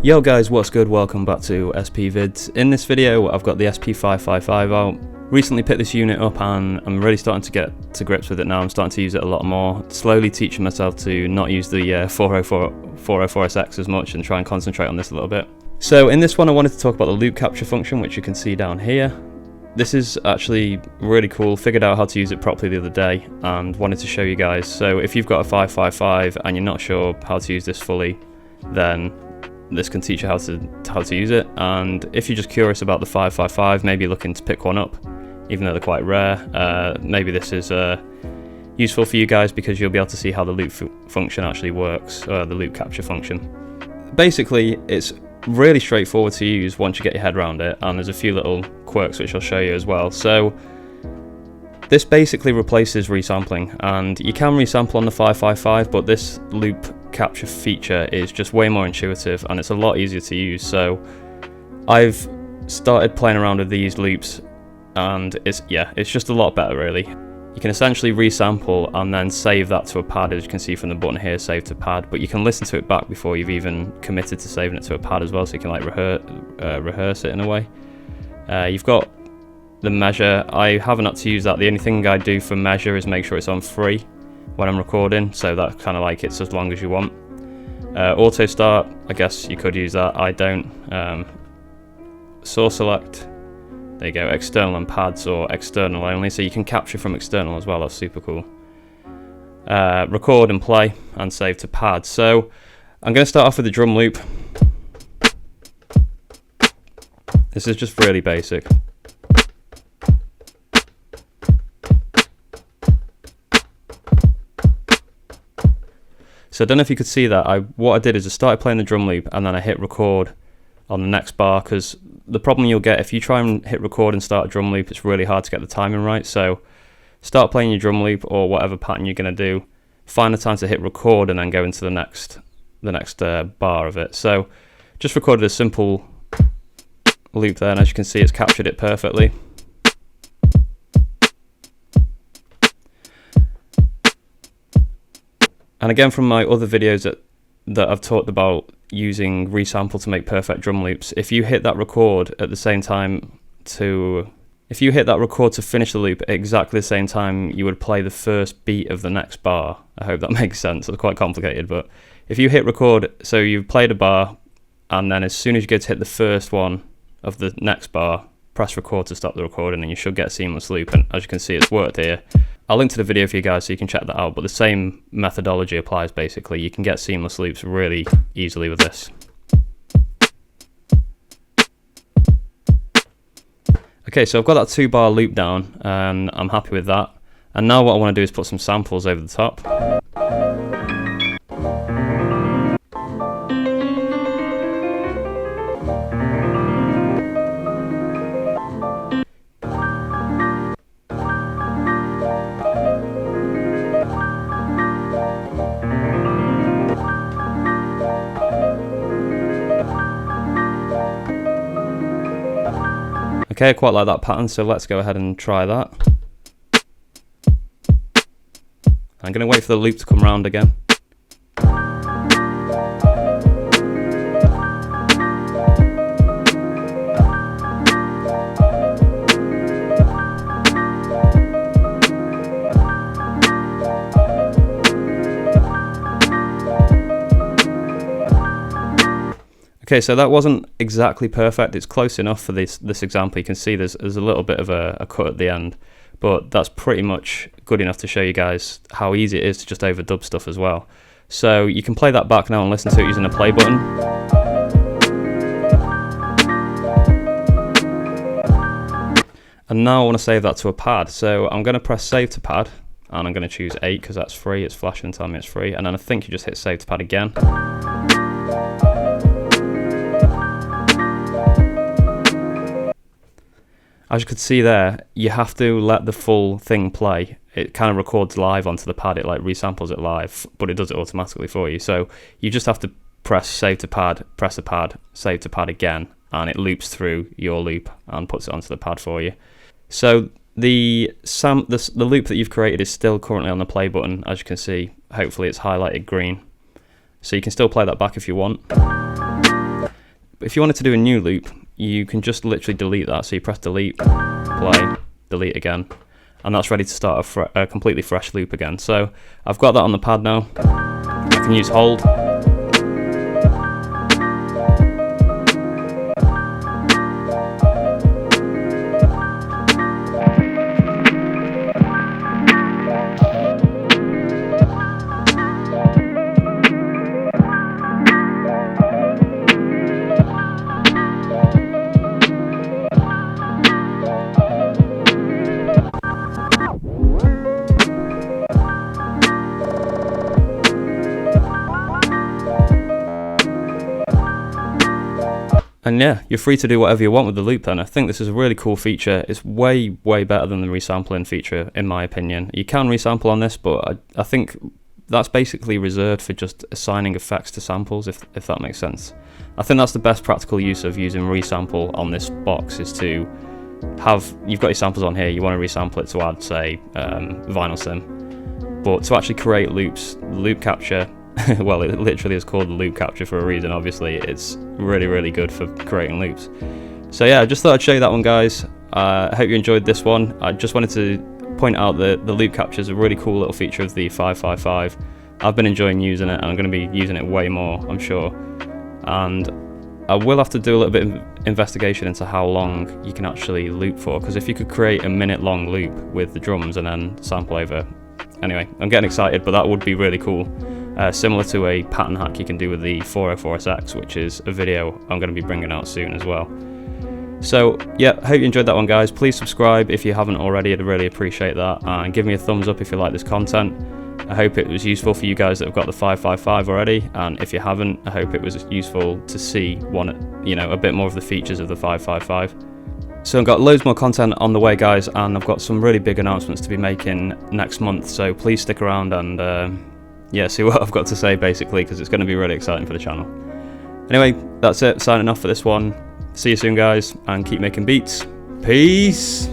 Yo guys, what's good? Welcome back to SP Vids. In this video I've got the SP555 out. Recently picked this unit up and I'm really starting to get to grips with it now. I'm starting to use it a lot more, slowly teaching myself to not use the 404SX as much and try and concentrate on this a little bit. So in this one I wanted to talk about the loop capture function, which you can see down here. This is actually really cool. Figured out how to use it properly the other day and wanted to show you guys. So if you've got a 555 and you're not sure how to use this fully, then this can teach you how to use it. And if you're just curious about the 555, maybe looking to pick one up, even though they're quite rare, maybe this is useful for you guys because you'll be able to see how the loop function actually works, the loop capture function. Basically, it's really straightforward to use once you get your head around it, and there's a few little quirks which I'll show you as well. So this basically replaces resampling, and you can resample on the 555, but this loop capture feature is just way more intuitive and it's a lot easier to use. So I've started playing around with these loops and it's just a lot better really. You can essentially resample and then save that to a pad, as you can see from the button here, save to pad, but you can listen to it back before you've even committed to saving it to a pad as well, so you can like rehearse it in a way. You've got the measure. I haven't had to use that. The only thing I do for measure is make sure it's on free when I'm recording, so that kind of like it's as long as you want. Auto start, I guess you could use that. I don't. Source select, there you go, external and pads or external only, so you can capture from external as well. That's super cool. Record and play and save to pad. So I'm going to start off with the drum loop. This is just really basic. So I don't know if you could see that. What I did is I started playing the drum loop and then I hit record on the next bar, because the problem you'll get if you try and hit record and start a drum loop, it's really hard to get the timing right. So start playing your drum loop or whatever pattern you're going to do, find the time to hit record and then go into the next bar of it. So just recorded a simple loop there, and as you can see it's captured it perfectly. And again, from my other videos that I've talked about using resample to make perfect drum loops, if you hit that record at the same time if you hit that record to finish the loop at exactly the same time you would play the first beat of the next bar. I hope that makes sense. It's quite complicated, but if you hit record, so you've played a bar, and then as soon as you go to hit the first one of the next bar, press record to stop the recording, and you should get a seamless loop. And as you can see, it's worked here. I'll link to the video for you guys so you can check that out, but the same methodology applies basically. You can get seamless loops really easily with this. Okay, so I've got that 2-bar loop down and I'm happy with that. And now what I want to do is put some samples over the top. Okay, I quite like that pattern, so let's go ahead and try that. I'm going to wait for the loop to come round again. Okay, so that wasn't exactly perfect. It's close enough for this example. You can see there's a little bit of a cut at the end, but that's pretty much good enough to show you guys how easy it is to just overdub stuff as well. So you can play that back now and listen to it using a play button. And now I want to save that to a pad. So I'm going to press save to pad, and I'm going to choose 8 because that's free. It's flashing and telling me it's free. And then I think you just hit save to pad again. As you could see there, you have to let the full thing play. It kind of records live onto the pad, it like resamples it live, but it does it automatically for you. So you just have to press save to pad, press the pad, save to pad again, and it loops through your loop and puts it onto the pad for you. So the loop that you've created is still currently on the play button, as you can see. Hopefully it's highlighted green. So you can still play that back if you want. If you wanted to do a new loop, you can just literally delete that. So you press delete, play, delete again, and that's ready to start a completely fresh loop again. So I've got that on the pad now. I can use hold. And yeah, you're free to do whatever you want with the loop then. I think this is a really cool feature. It's way, way better than the resampling feature, in my opinion. You can resample on this, but I think that's basically reserved for just assigning effects to samples, if that makes sense. I think that's the best practical use of using resample on this box, is to have, you've got your samples on here, you want to resample it to add, say, vinyl sim. But to actually create loops, loop capture, well, it literally is called the loop capture for a reason, obviously. It's really, really good for creating loops. So yeah, I just thought I'd show you that one, guys. I hope you enjoyed this one. I just wanted to point out that the loop capture is a really cool little feature of the 555. I've been enjoying using it, and I'm going to be using it way more, I'm sure. And I will have to do a little bit of investigation into how long you can actually loop for, because if you could create a minute-long loop with the drums and then sample over... Anyway, I'm getting excited, but that would be really cool. Similar to a pattern hack you can do with the 404SX, which is a video I'm going to be bringing out soon as well. So yeah, hope you enjoyed that one, guys. Please subscribe if you haven't already, I'd really appreciate that, and give me a thumbs up if you like this content. I hope it was useful for you guys that have got the 555 already, and if you haven't, I hope it was useful to see a bit more of the features of the 555. So I've got loads more content on the way, guys, and I've got some really big announcements to be making next month, so please stick around and yeah, see what I've got to say, basically, because it's going to be really exciting for the channel. Anyway, that's it, signing off for this one. See you soon, guys, and keep making beats. Peace!